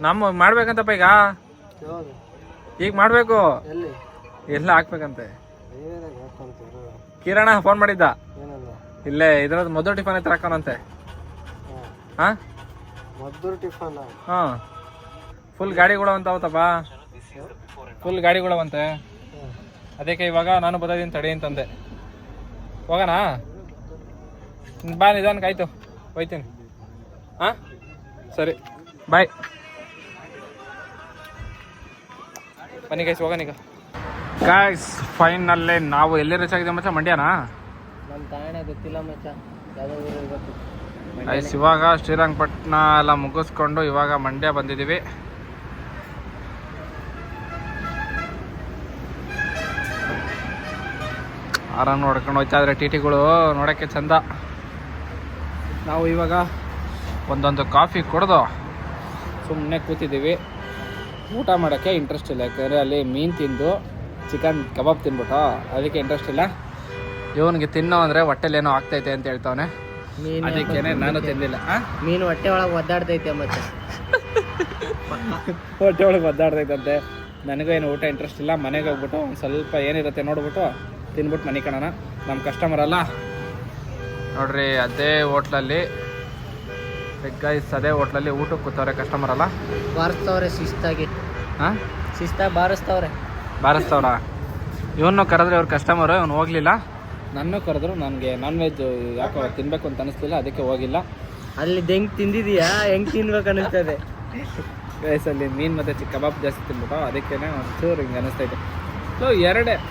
ನಮ್ಮ ಮಾಡ್ಬೇಕಂತಪ್ಪ ಈಗ ಮಾಡ್ಬೇಕು. ಎಲ್ಲ ಹಾಕ್ಬೇಕಂತೆ. ಕಿರಣ ಫೋನ್ ಮಾಡಿದ್ದ, ಇಲ್ಲೇ ಇದ್ರದ್ದು ಮೊದಲು ಟಿಫನ್ ಹತ್ರ ಹಾಕೋಣಂತೆ. ಹಾ, ಹಾ, ಫುಲ್ ಗಾಡಿಗಳವಂತವತ್ತಪ್ಪ, ಫುಲ್ ಗಾಡಿಗಳವಂತೆ. ಅದಕ್ಕೆ ಇವಾಗ ನಾನು ಬರೋದಿನ ತಡಿ ಅಂತಂದೆ. ಹೋಗೋಣ ಬಾ, ನಿಧಾನಕ್ಕೆ ಆಯ್ತು, ಹೋಯ್ತೀನಿ. ಹಾಂ ಸರಿ, ಬಾಯ್. ಬನ್ನಿ ಗೈಸ್, ಹೋಗೋಣ ಈಗ. ಗೈಸ್ ಫೈನಲ್ಲೇ ನಾವು ಎಲ್ಲಿ ರೀಚ್ ಆಗಿದೆ ಮಚ್ಚ? ಮಂಡ್ಯನಾ? ನಮ್ಮ ತಾಣೆ ಗೊತ್ತಿಲ್ಲ ಮಚ್ಚ, ಯಾವುದೋ ಊರು ಇವತ್ತು. ಗೈಸ್ ಇವಾಗ ಶ್ರೀರಂಗಪಟ್ಟಣ ಎಲ್ಲ ಮುಗಿಸ್ಕೊಂಡು ಇವಾಗ ಮಂಡ್ಯ ಬಂದಿದ್ದೀವಿ. ಆರಾಮ್ ನೋಡ್ಕೊಂಡು ಹೋಗ್ತಾ ಇದ್ರೆ ಟಿಟಿಗಳು ನೋಡೋಕ್ಕೆ ಚಂದ. ನಾವು ಇವಾಗ ಒಂದೊಂದು ಕಾಫಿ ಕುಡ್ದು ಸುಮ್ಮನೆ ಕೂತಿದ್ದೀವಿ. ಊಟ ಮಾಡೋಕ್ಕೆ ಇಂಟ್ರೆಸ್ಟ್ ಇಲ್ಲ, ಯಾಕಂದರೆ ಅಲ್ಲಿ ಮೀನು ತಿಂದು ಚಿಕನ್ ಕಬಾಬ್ ತಿನ್ಬಿಟ್ಟು ಅದಕ್ಕೆ ಇಂಟ್ರೆಸ್ಟ್ ಇಲ್ಲ. ಇವನಿಗೆ ತಿನ್ನೋ ಅಂದರೆ ಹೊಟ್ಟೆಲಿ ಏನೋ ಆಗ್ತೈತೆ ಅಂತ ಹೇಳ್ತಾವನೆ, ಅದಕ್ಕೇನೆ ನಾನು ತಿಂದಿಲ್ಲ. ಮೀನು ಹೊಟ್ಟೆ ಒಳಗೆ ಒದ್ದಾಡ್ತೈತೆ ಮತ್ತೆ. ಹೊಟ್ಟೆ ಒಳಗೆ ಒದ್ದಾಡ್ತೈತಂತೆ. ನನಗೂ ಏನು ಊಟ ಇಂಟ್ರೆಸ್ಟ್ ಇಲ್ಲ. ಮನೆಗೆ ಹೋಗ್ಬಿಟ್ಟು ಒಂದು ಸ್ವಲ್ಪ ಏನಿರುತ್ತೆ ನೋಡ್ಬಿಟ್ಟು ತಿನ್ಬಿಟ್ಟು ಮನೆ ಕಣೋಣ. ನಮ್ಮ ಕಸ್ಟಮರ್ ಅಲ್ಲ ನೋಡ್ರಿ, ಅದೇ ಹೋಟ್ಲಲ್ಲಿ ಗೈಸ್, ಅದೇ ಹೋಟ್ಲಲ್ಲಿ ಊಟಕ್ಕೆ ಕೂತವ್ರೆ ಕಸ್ಟಮರ್ ಅಲ್ಲ. ಬಾರಿಸ್ತವ್ರೆ ಶಿಸ್ತಾಗಿ. ಹಾಂ, ಶಿಸ್ತಾಗಿ ಬಾರಿಸ್ತವ್ರ. ಇವನು ಕರೆದ್ರೆ ಅವ್ರ ಕಸ್ಟಮರು, ಇವನು ಹೋಗ್ಲಿಲ್ಲ. ನನ್ನ ಕರೆದ್ರು, ನನಗೆ ನಾನ್ ವೆಜ್ ಯಾಕೋ ತಿನ್ಬೇಕು ಅಂತ ಅನಿಸ್ತಿಲ್ಲ, ಅದಕ್ಕೆ ಹೋಗಿಲ್ಲ. ಅಲ್ಲಿ ಹೆಂಗ್ ತಿಂದಿದೀಯಾ, ಹೆಂಗ್ ತಿನ್ಬೇಕು ಅನಿಸ್ತದೆ. ಗೈಸಲ್ಲಿ ಮೀನು ಮತ್ತು ಕಬಾಬ್ ಜಾಸ್ತಿ ತಿನ್ಬಿಟ್ಟು ಅದಕ್ಕೇನೆ ಒಂಚೂರು ಹಿಂಗೆ ಅನಿಸ್ತೈತೆ. ಸೊ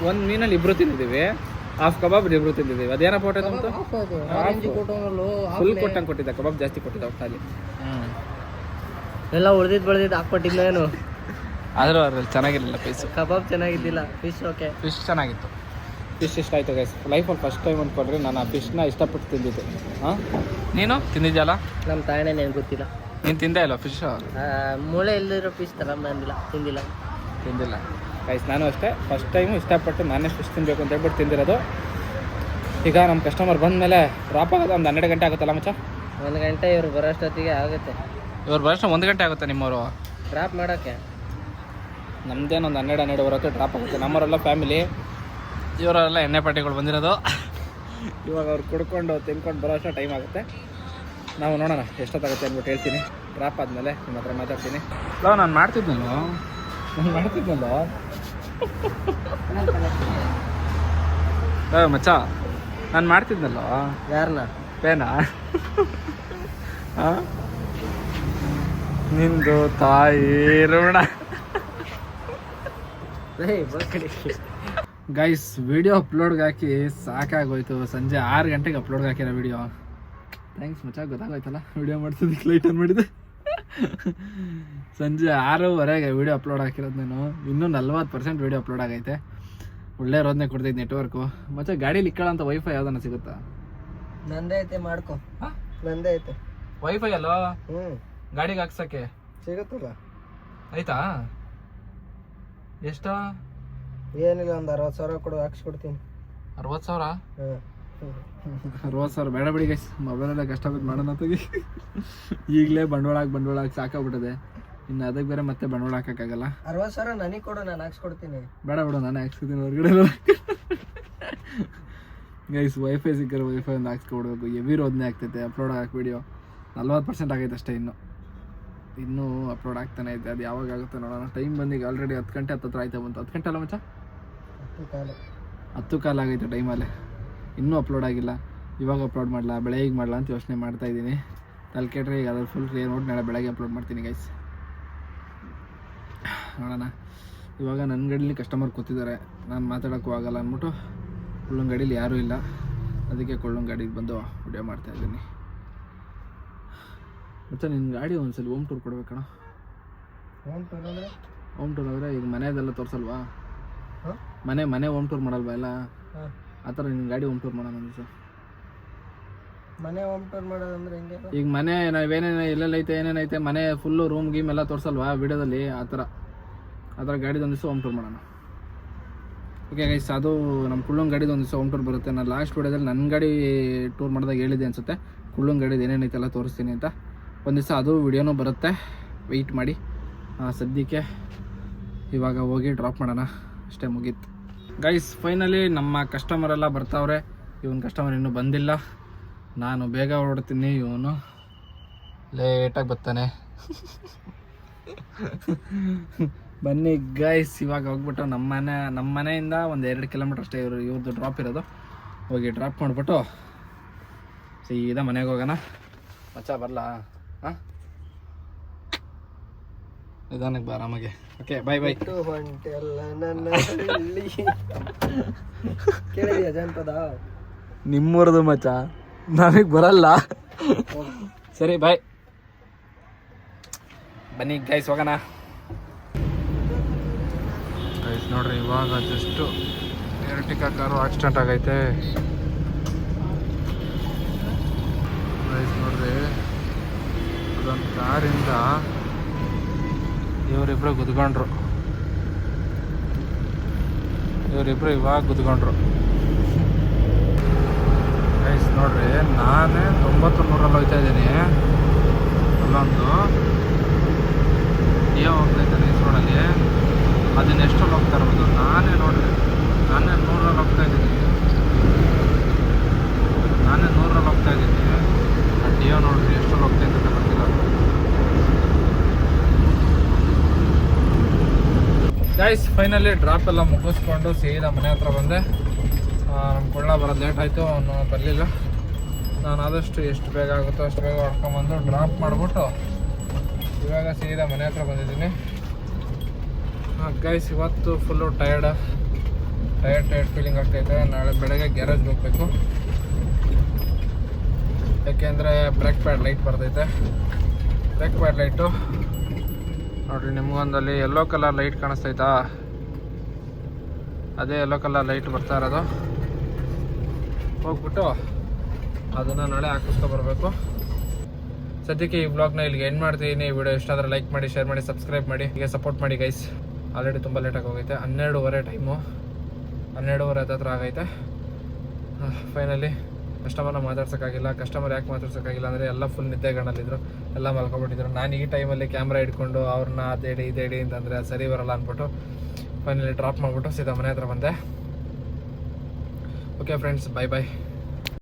ಒಂದು ಮೀನಲ್ಲಿ ಇಬ್ಬರು ತಿಂದಿದ್ದೀವಿ, ಹಾಫ್ ಕಬಾಬ್ ಇಬ್ಬರು ತಿಂದಿದ್ದೀವಿ. ಅದೇನೋ ಫೋಟೋ ನಮ್ಮದು ಫುಲ್ ಕೊಟ್ಟಂಗೆ ಕೊಟ್ಟಿದ್ದ, ಕಬಾಬ್ ಜಾಸ್ತಿ ಕೊಟ್ಟಿದ್ದ ಒಟ್ಟಲ್ಲಿ. ಎಲ್ಲ ಉಳ್ದಿದ್ದು ಬೆಳೆದಿದ್ದು ಹಾಕ್ಕೊಟ್ಟಿದ್ನೇನು, ಆದರೂ ಅದ್ರಲ್ಲಿ ಚೆನ್ನಾಗಿರಲಿಲ್ಲ ಪೀಸು. ಕಬಾಬ್ ಚೆನ್ನಾಗಿದ್ದಿಲ್ಲ, ಫಿಶ್ ಓಕೆ. ಫಿಶ್ ಚೆನ್ನಾಗಿತ್ತು. ಫಿಶ್ ಇಷ್ಟ ಆಯಿತು ಗೈಸ್. ಲೈಫಲ್ಲಿ ಫಸ್ಟ್ ಟೈಮ್ ಅಂದ್ಕೊಂಡ್ರೆ ನಾನು ಆ ಫಿಶ್ನ ಇಷ್ಟಪಟ್ಟು ತಿಂದಿದ್ದೆ. ಹಾಂ, ನೀನು ತಿಂದಿದ್ಯಲ್ಲ? ನಮ್ಮ ತಾಯನೇ ನನಗೆ ಗೊತ್ತಿಲ್ಲ. ನೀನು ತಿಂದೇ ಇಲ್ಲ ಫಿಶ್? ಮೂಳೆ ಇಲ್ಲದಿರೋ ಫಿಶ್ ಥರ ತಿಂದಿಲ್ಲ. ಗೈಸ್, ನಾನು ಅಷ್ಟೇ ಫಸ್ಟ್ ಟೈಮು ಇಷ್ಟಪಟ್ಟು ನಾನೇ ಫಿಶ್ ತಿನ್ನಬೇಕು ಅಂತ ಹೇಳ್ಬಿಟ್ಟು ತಿಂದಿರೋದು. ಈಗ ನಮ್ಮ ಕಸ್ಟಮರ್ ಬಂದಮೇಲೆ ಡ್ರಾಪ್ ಆಗೋದು ಒಂದು 12 ಗಂಟೆ ಆಗುತ್ತಲ್ಲ ಮಚ್ಚ? 1 ಗಂಟೆ ಇವ್ರು ಬರೋಷ್ಟೊತ್ತಿಗೆ ಆಗುತ್ತೆ. ಇವ್ರು ಬರೋಷ್ಟು 1 ಗಂಟೆ ಆಗುತ್ತೆ ನಿಮ್ಮವರು ಡ್ರಾಪ್ ಮಾಡೋಕ್ಕೆ? ನಮ್ಮದೇನು ಒಂದು 12 ಹೊರತು ಡ್ರಾಪ್ ಆಗುತ್ತೆ. ನಮ್ಮವರೆಲ್ಲ ಫ್ಯಾಮಿಲಿ, ಇವರೆಲ್ಲ ಎಣ್ಣೆ ಪಾರ್ಟಿಗಳು ಬಂದಿರೋದು. ಇವಾಗ ಅವ್ರು ಕುಡ್ಕೊಂಡು ತಿನ್ಕೊಂಡು ಬರೋ ಅಷ್ಟು ಟೈಮ್ ಆಗುತ್ತೆ. ನಾವು ನೋಡೋಣ ಎಷ್ಟೊತ್ತಾಗುತ್ತೆ ಅಂದ್ಬಿಟ್ಟು ಹೇಳ್ತೀನಿ. ಡ್ರಾಪ್ ಆದಮೇಲೆ ನಿಮ್ಮ ಹತ್ರ ಮಾತಾಡ್ತೀನಿ. ನಾನು ಮಾಡ್ತಿದ್ನಲ್ಲೋ ಮಚ್ಚ, ನಾನು ಮಾಡ್ತಿದ್ನಲ್ಲೋ. ಯಾರನ್ನ? ಪೇನಾ? ನಿಂದು ತಾಯಿ ಋಣ. ಗೈಸ್, ವಿಡಿಯೋ ಅಪ್ಲೋಡ್ಗೆ ಹಾಕಿ ಸಾಕಾಗೋಯ್ತು. ಸಂಜೆ 6 ಗಂಟೆಗೆ ಅಪ್ಲೋಡ್ಗೆ ಹಾಕಿರೋ ವಿಡಿಯೋ. ಥ್ಯಾಂಕ್ಸ್ ಮಚ್ಚ, ಗೊತ್ತಾಗೋಯ್ತಲ್ಲ ವಿಡಿಯೋ ಮಾಡ್ತಿದ್ದಕ್ಕೆ ಲೈಟ್ ಆನ್ ಮಾಡಿದೆ. ಸಂಜೆ 6:15 ವಿಡಿಯೋ ಅಪ್ಲೋಡ್ ಹಾಕಿರೋದು ನಾನು. ಇನ್ನೂ 40% ವಿಡಿಯೋ ಅಪ್ಲೋಡ್ ಆಗೈತೆ. ಒಳ್ಳೆ ರೋದನೆ ಕೊಡ್ತೈತೆ ನೆಟ್ವರ್ಕು. ಮಚ್ಚ, ಗಾಡೀಲಿ ಇಕ್ಕಳಂತ ವೈಫೈ ಯಾವ್ದನ್ನ ಸಿಗುತ್ತಾ? ನಂದೇ ಐತೆ, ಮಾಡ್ಕೊ. ನಂದೇ ಐತೆ ವೈಫೈ ಅಲ್ಲೋ. ಗಾಡಿಗೆ ಹಾಕ್ಸಕ್ಕೆ ಸಿಗುತ್ತಲ್ಲ? ಆಯ್ತಾ? ಎಷ್ಟ? ಏನಿಲ್ಲ, ಒಂದು 60,000 ಕೊಡು, ಹಾಕ್ಸ್ಕೊಡ್ತೀನಿ. 60,000? 60,000 ಬೇಡ ಬಿಡಿ ಗೈಸ್, ಮೊಬೈಲೆಲ್ಲ ಕಷ್ಟಪಟ್ಟು ಮಾಡೋಣ ತೆಗಿ. ಈಗಲೇ ಬಂಡವಾಳ ಹಾಕಿ ಸಾಕಾಗ್ಬಿಟ್ಟದೆ. ಇನ್ನು ಅದಕ್ಕೆ ಬೇರೆ ಮತ್ತೆ ಬಂಡವಾಳ ಹಾಕೋಕ್ಕಾಗಲ್ಲ. 60,000 ನನಗೆ ಕೊಡು, ನಾನು ಹಾಕ್ಸ್ಕೊಡ್ತೀನಿ. ಬೇಡ ಬಿಡು, ನಾನು ಹಾಕ್ಸ್ಕೊತೀನಿ ಹೊರಗಡೆ. ಗೈಸ್, ವೈಫೈ ಸಿಕ್ಕರೆ ವೈಫೈ ಒಂದು ಹಾಕ್ಸ್ಕೊಡ್ಬೇಕು. ಹೆವಿ ರೋದನೆ ಆಗ್ತೈತೆ ಅಪ್ಲೋಡ್ ಹಾಕಿ ವಿಡಿಯೋ. 40% ಆಗೈತೆ ಅಷ್ಟೇ. ಇನ್ನೂ ಅಪ್ಲೋಡ್ ಆಗ್ತಾನೆ ಐತೆ. ಅದು ಯಾವಾಗ ಆಗುತ್ತೆ ನೋಡೋಣ. ಟೈಮ್ ಬಂದೀಗ ಆಲ್ರೆಡಿ 10 ಗಂಟೆ 10 ಆಯ್ತಾ ಬಂತು. 10 ಗಂಟೆ ಅಲ್ಲ ಮಚ್ಚ? 10 ಕಾಲ ಆಗೈತೆ ಟೈಮಲ್ಲೇ. ಇನ್ನೂ ಅಪ್ಲೋಡ್ ಆಗಿಲ್ಲ. ಇವಾಗ ಅಪ್ಲೋಡ್ ಮಾಡಲ, ಬೆಳಗ್ಗೆ ಮಾಡಲ ಅಂತ ಯೋಚನೆ ಮಾಡ್ತಾ ಇದ್ದೀನಿ. ತಲೆ ಕೆಟ್ಟರೆ ಈಗ ಅದ್ರ ಫುಲ್ ನೋಡಿ ನಾಳೆ ಬೆಳಗ್ಗೆ ಅಪ್ಲೋಡ್ ಮಾಡ್ತೀನಿ ಗೈಸ್. ನೋಡೋಣ. ಇವಾಗ ನನ್ನ ಗಡೀಲಿ ಕಸ್ಟಮರ್ ಕೂತಿದ್ದಾರೆ, ನಾನು ಮಾತಾಡೋಕ್ಕೂ ಆಗಲ್ಲ ಅಂದ್ಬಿಟ್ಟು ಕೊಳ್ಳುಂಗ್ ಗಾಡೀಲಿ ಯಾರೂ ಇಲ್ಲ. ಅದಕ್ಕೆ ಕೊಳ್ಳುಂಗ್ ಗಾಡಿಗೆ ಬಂದು ವಿಡಿಯೋ ಮಾಡ್ತಾಯಿದ್ದೀನಿ. ಮತ್ತು ನಿನ್ನ ಗಾಡಿ ಒಂದ್ಸಲ ಹೋಮ್ ಟೂರ್ ಕೊಡ್ಬೇಕಣ್ಣ. ಹೋಮ್ ಟೂರ್ ಅಂದರೆ ಈಗ ಮನೆಯದೆಲ್ಲ ತೋರಿಸಲ್ವಾ? ಮನೆ ಹೋಮ್ ಟೂರ್ ಮಾಡಲ್ವಾ ಎಲ್ಲ? ಆ ಥರ ನಿನ್ನ ಗಾಡಿ ಹೋಮ್ ಟೂರ್ ಮಾಡೋಣ ಸರ್. ಮನೆ ಹೋಮ್ ಟೂರ್ ಮಾಡೋದಂದ್ರೆ ಹೆಂಗೆ? ಈಗ ಮನೆ ನಾವೇನೇನು ಎಲ್ಲೆಲ್ಲೈತೆ ಏನೇನೈತೆ ಮನೆ ಫುಲ್ಲು ರೂಮ್ ಗೀಮ್ ಎಲ್ಲ ತೋರಿಸಲ್ವಾ ವಿಡಿಯೋದಲ್ಲಿ? ಆ ಥರ ಗಾಡಿದೊಂದು ದಿವಸ ಹೋಮ್ ಟೂರ್ ಮಾಡೋಣ. ಓಕೆ ಗೈಸ್, ಅದು ನಮ್ಮ ಕುಳ್ಳಂಗ್ ಗಾಡಿದು ಒಂದು ದಿವಸ ಹೋಮ್ ಟೂರ್ ಬರುತ್ತೆ. ನಾನು ಲಾಸ್ಟ್ ವಿಡಿಯೋದಲ್ಲಿ ನನ್ನ ಗಾಡಿ ಟೂರ್ ಮಾಡಿದಾಗ ಹೇಳಿದೆ ಅನಿಸುತ್ತೆ, ಕುಳ್ಳಂಗ್ ಗಾಡಿದು ಏನೇನೈತೆಲ್ಲ ತೋರಿಸ್ತೀನಿ ಅಂತ. ಒಂದು ದಿವಸ ಅದು ವಿಡಿಯೋನೂ ಬರುತ್ತೆ, ವೆಯ್ಟ್ ಮಾಡಿ. ಸದ್ಯಕ್ಕೆ ಇವಾಗ ಹೋಗಿ ಡ್ರಾಪ್ ಮಾಡೋಣ ಅಷ್ಟೇ, ಮುಗೀತು ಗೈಸ್. ಫೈನಲಿ ನಮ್ಮ ಕಸ್ಟಮರೆಲ್ಲ ಬರ್ತಾವ್ರೆ. ಇವನು ಕಸ್ಟಮರ್ ಇನ್ನೂ ಬಂದಿಲ್ಲ. ನಾನು ಬೇಗ ಹೊರಡ್ತೀನಿ, ಇವನು ಲೇಟಾಗಿ ಬರ್ತಾನೆ. ಬನ್ನಿ ಗೈಸ್, ಇವಾಗ ಹೋಗ್ಬಿಟ್ಟು ನಮ್ಮ ಮನೆಯಿಂದ ಒಂದು 2 ಕಿಲೋಮೀಟ್ರ್ ಅಷ್ಟೇ ಇವ್ರದ್ದು ಡ್ರಾಪ್ ಇರೋದು. ಹೋಗಿ ಡ್ರಾಪ್ ಮಾಡಿಬಿಟ್ಟು ಸೀದಾ ಮನೆಗೆ ಹೋಗೋಣ. ಮಚ್ಚ ಬರಲಾ? ಹಾಂ, ನಿಧಾನಕ್ಕೆ ಬಾ ಆರಾಮಾಗೆ. ಓಕೆ, ಬಾಯ್ ಬಾಯ್. ಕೇಳಿದ್ಯಾ ಜನಪದ? ನಿಮ್ಮೂರದು ಮಚ್ಚ, ನನಗೆ ಬರಲ್ಲ. ಸರಿ ಬಾಯ್. ಬನ್ನಿ ಗೈಸ್, ಹೋಗೋಣ. ಗೈಸ್ ನೋಡ್ರಿ, ಇವಾಗ ಜಸ್ಟು ಎರ್ಟಿಗಾ ಕಾರು ಆಕ್ಸಿಡೆಂಟ್ ಆಗೈತೆ ಗೈಸ್. ನೋಡ್ರಿ, ಅದೊಂದು ಕಾರಿಂದ ಇವರಿಬ್ಬರು ಗುದ್ಕೊಂಡ್ರು. ಇವರಿಬ್ರು ಇವಾಗ ಕುತ್ಕೊಂಡ್ರು. ಗೈಸ್ ನೋಡ್ರಿ, ನಾನೇ 90-100ರಲ್ಲಿ ಹೋಗ್ತಾ ಇದ್ದೀನಿ. ಅಲ್ಲೊಂದು ಡಿಯೋ ಹೋಗ್ತೈತೆ ರೈಸ್ ರೋಡಲ್ಲಿ, ಅದನ್ನ ಎಷ್ಟರಲ್ಲಿ ಹೋಗ್ತಾ ಇರ್ಬೋದು. ನಾನೇ ನೋಡ್ರಿ, ನಾನೇ 100ರಲ್ಲಿ ಹೋಗ್ತಾ ಇದ್ದೀನಿ. ಆ ಡಿಯೋ ನೋಡ್ರಿ ಎಷ್ಟರಲ್ಲಿ ಹೋಗ್ತೈತೆ ಅಂತ ಗೊತ್ತಿಲ್ಲ. ಗೈಸ್ ಫೈನಲಿ ಡ್ರಾಪ್ ಎಲ್ಲ ಮುಗಿಸ್ಕೊಂಡು ಸೀದಾ ಮನೆ ಹತ್ರ ಬಂದೆ. ನಮ್ಮ ಕೊಳ್ಳ ಬರೋದು ಲೇಟ್ ಆಯಿತು, ಅವನು ಬರಲಿಲ್ಲ. ನಾನು ಆದಷ್ಟು ಎಷ್ಟು ಬೇಗ ಆಗುತ್ತೋ ಅಷ್ಟು ಬೇಗ ಹೊಡ್ಕೊಂಬಂದು ಡ್ರಾಪ್ ಮಾಡಿಬಿಟ್ಟು ಇವಾಗ ಸೀದಾ ಮನೆ ಹತ್ರ ಬಂದಿದ್ದೀನಿ. ಗೈಸ್ ಇವತ್ತು ಫುಲ್ಲು ಟಯರ್ಡ್ ಫೀಲಿಂಗ್ ಆಗ್ತೈತೆ. ನಾಳೆ ಬೆಳಗ್ಗೆ ಗ್ಯಾರೇಜ್ಗೆ ಹೋಗ್ಬೇಕು, ಯಾಕೆಂದರೆ ಬ್ರೇಕ್ ಪ್ಯಾಡ್ ಲೈಟ್ ಬರ್ತೈತೆ. ಬ್ರೇಕ್ ಪ್ಯಾಡ್ ಲೈಟು ನೋಡಿರಿ, ನಿಮ್ಗೊಂದಲ್ಲಿ ಯೆಲ್ಲೋ ಕಲರ್ ಲೈಟ್ ಕಾಣಿಸ್ತೈತಾ, ಅದೇ ಯೆಲ್ಲೋ ಕಲರ್ ಲೈಟ್ ಬರ್ತಾ ಇರೋದು. ಹೋಗ್ಬಿಟ್ಟು ಅದನ್ನು ನಾಳೆ ಹಾಕಿಸ್ಕೊಬರ್ಬೇಕು. ಸದ್ಯಕ್ಕೆ ಈ ಬ್ಲಾಗ್ನ ಇಲ್ಲಿಗೆ ಎಂಡ್ ಮಾಡ್ತೀನಿ. ಈ ವಿಡಿಯೋ ಇಷ್ಟ ಆದರೆ ಲೈಕ್ ಮಾಡಿ, ಶೇರ್ ಮಾಡಿ, ಸಬ್ಸ್ಕ್ರೈಬ್ ಮಾಡಿ, ಹೀಗೆ ಸಪೋರ್ಟ್ ಮಾಡಿ ಗೈಸ್. ಆಲ್ರೆಡಿ ತುಂಬ ಲೇಟಾಗಿ ಹೋಗೈತೆ, 12:30 ಟೈಮು, 12:30 ಹತ್ರ ಆಗೈತೆ. ಫೈನಲಿ ಕಸ್ಟಮರ್ನ ಮಾತಾಡ್ಸೋಕ್ಕಾಗಿಲ್ಲ. ಕಸ್ಟಮರ್ ಯಾಕೆ ಮಾತಾಡ್ಸೋಕ್ಕಾಗಿಲ್ಲ ಅಂದರೆ ಎಲ್ಲ ಫುಲ್ ನಿದ್ದೆಗಣ್ಣಲ್ಲಿದ್ದರು, ಎಲ್ಲ ಮಲ್ಕೊಬಿಟ್ಟಿದ್ರು. ನಾನು ಈ ಟೈಮಲ್ಲಿ ಕ್ಯಾಮ್ರಾ ಇಟ್ಕೊಂಡು ಅವ್ರನ್ನ ಅದೇಡಿ ಇದೇಡಿ ಅಂತಂದರೆ ಅದು ಸರಿ ಬರೋಲ್ಲ ಅಂದ್ಬಿಟ್ಟು ಫೈನಲಿ ಡ್ರಾಪ್ ಮಾಡಿಬಿಟ್ಟು ಸೀದಾ ಮನೆ ಹತ್ರ ಬಂದೆ. ಓಕೆ ಫ್ರೆಂಡ್ಸ್, ಬಾಯ್ ಬಾಯ್.